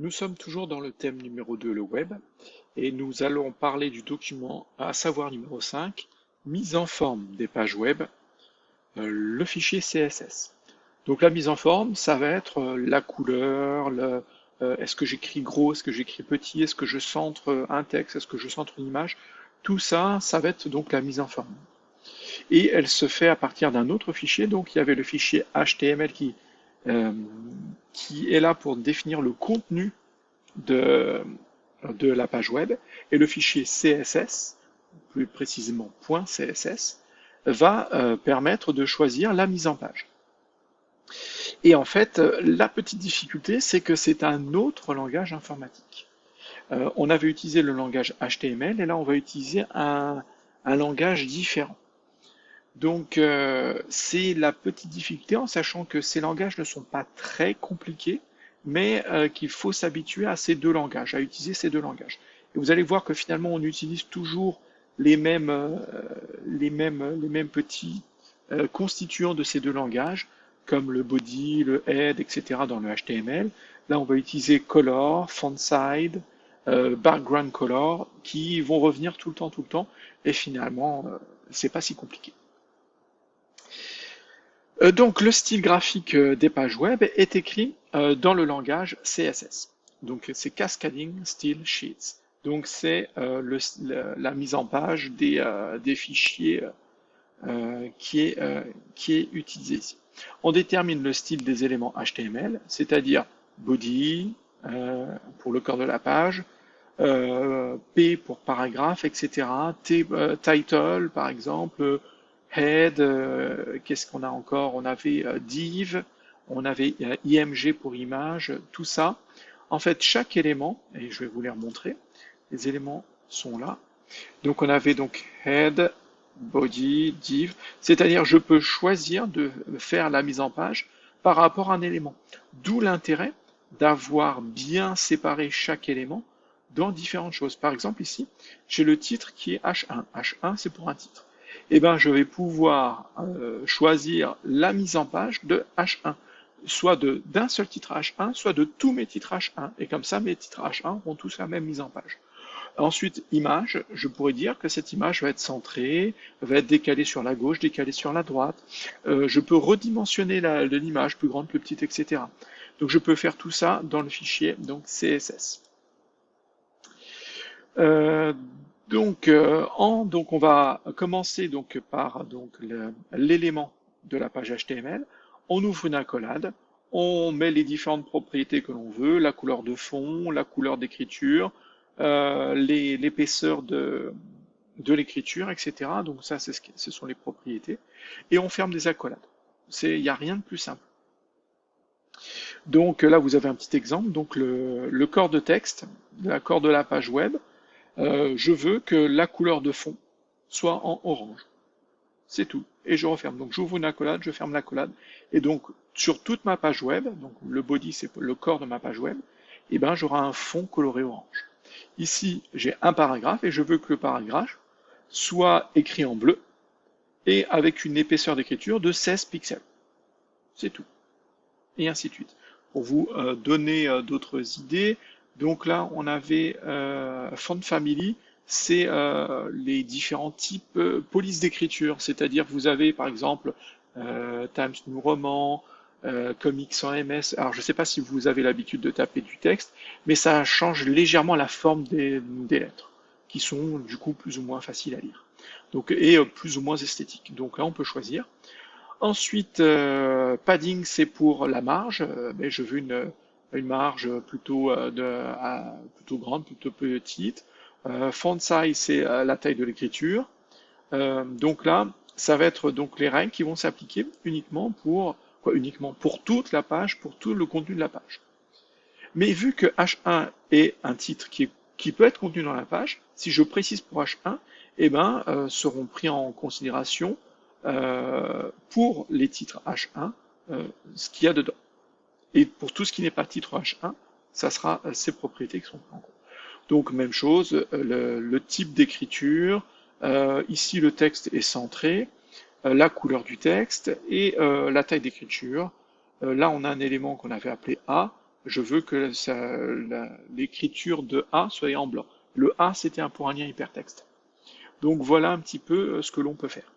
Nous sommes toujours dans le thème numéro 2, le web, et nous allons parler du document, à savoir numéro 5, mise en forme des pages web, le fichier CSS. Donc la mise en forme, ça va être la couleur, est-ce que j'écris gros, est-ce que j'écris petit, est-ce que je centre un texte, est-ce que je centre une image. Tout ça, ça va être donc la mise en forme. Et elle se fait à partir d'un autre fichier, donc il y avait le fichier HTML euh, qui est là pour définir le contenu de, de la page web, et le fichier CSS, plus précisément .css, va permettre de choisir la mise en page. Et en fait, la petite difficulté, c'est que c'est un autre langage informatique. On avait utilisé le langage HTML, et là on va utiliser un langage différent. Donc c'est la petite difficulté, en sachant que ces langages ne sont pas très compliqués, mais qu'il faut s'habituer à ces deux langages, à utiliser ces deux langages. Et vous allez voir que finalement on utilise toujours les mêmes petits constituants de ces deux langages, comme le body, le head, etc. dans le HTML. Là on va utiliser color, font size, background color, qui vont revenir tout le temps, et finalement c'est pas si compliqué. Donc le style graphique des pages web est écrit dans le langage CSS. Donc c'est Cascading Style Sheets. Donc c'est la mise en page des fichiers qui est utilisé ici. On détermine le style des éléments HTML, c'est-à-dire body pour le corps de la page, P pour paragraphe, etc. Title par exemple, head, qu'est-ce qu'on a encore? On avait div, on avait img pour image, tout ça. En fait, chaque élément, et je vais vous les remontrer, les éléments sont là. Donc on avait donc head, body, div, c'est-à-dire je peux choisir de faire la mise en page par rapport à un élément. D'où l'intérêt d'avoir bien séparé chaque élément dans différentes choses. Par exemple ici, j'ai le titre qui est H1. H1 c'est pour un titre. Et ben je vais pouvoir choisir la mise en page de H1, soit d'un seul titre H1, soit de tous mes titres H1. Et comme ça, mes titres H1 auront tous la même mise en page. Ensuite, image, je pourrais dire que cette image va être centrée, va être décalée sur la gauche, décalée sur la droite. Je peux redimensionner l'image, plus grande, plus petite, etc. Donc je peux faire tout ça dans le fichier donc CSS. Euh, donc on va commencer donc par l'élément de la page HTML. On ouvre une accolade, on met les différentes propriétés que l'on veut, la couleur de fond, la couleur d'écriture, l'épaisseur de l'écriture, etc. Donc ça, ce sont les propriétés. Et on ferme des accolades. Il n'y a rien de plus simple. Donc là, vous avez un petit exemple. Donc le corps de texte, le corps de la page web, je veux que la couleur de fond soit en orange. C'est tout. Et je referme. Donc j'ouvre une accolade, je ferme l'accolade. Et donc sur toute ma page web, donc le body c'est le corps de ma page web, et ben j'aurai un fond coloré orange. Ici j'ai un paragraphe et je veux que le paragraphe soit écrit en bleu et avec une épaisseur d'écriture de 16 pixels. C'est tout. Et ainsi de suite. Pour vous donner d'autres idées, donc là on avait Font Family, c'est les différents types polices d'écriture, c'est-à-dire vous avez par exemple Times New Roman, Comics sans MS. Alors je ne sais pas si vous avez l'habitude de taper du texte, mais ça change légèrement la forme des lettres, qui sont du coup plus ou moins faciles à lire. Donc, et plus ou moins esthétiques. Donc là on peut choisir. Ensuite, padding, c'est pour la marge. Mais je veux une marge plutôt, plutôt grande, plutôt petite. Font size, c'est la taille de l'écriture. Donc là, ça va être donc les règles qui vont s'appliquer uniquement pour toute la page, pour tout le contenu de la page. Mais vu que H1 est un titre qui peut être contenu dans la page, si je précise pour H1, eh ben, seront pris en considération pour les titres H1 ce qu'il y a dedans. Et pour tout ce qui n'est pas titre H1, ça sera ces propriétés qui sont prises en compte. Donc même chose, le type d'écriture, ici le texte est centré, la couleur du texte et la taille d'écriture. Là on a un élément qu'on avait appelé A, Je veux que l'écriture de A soit en blanc. Le A, c'était pour un lien hypertexte. Donc voilà un petit peu ce que l'on peut faire.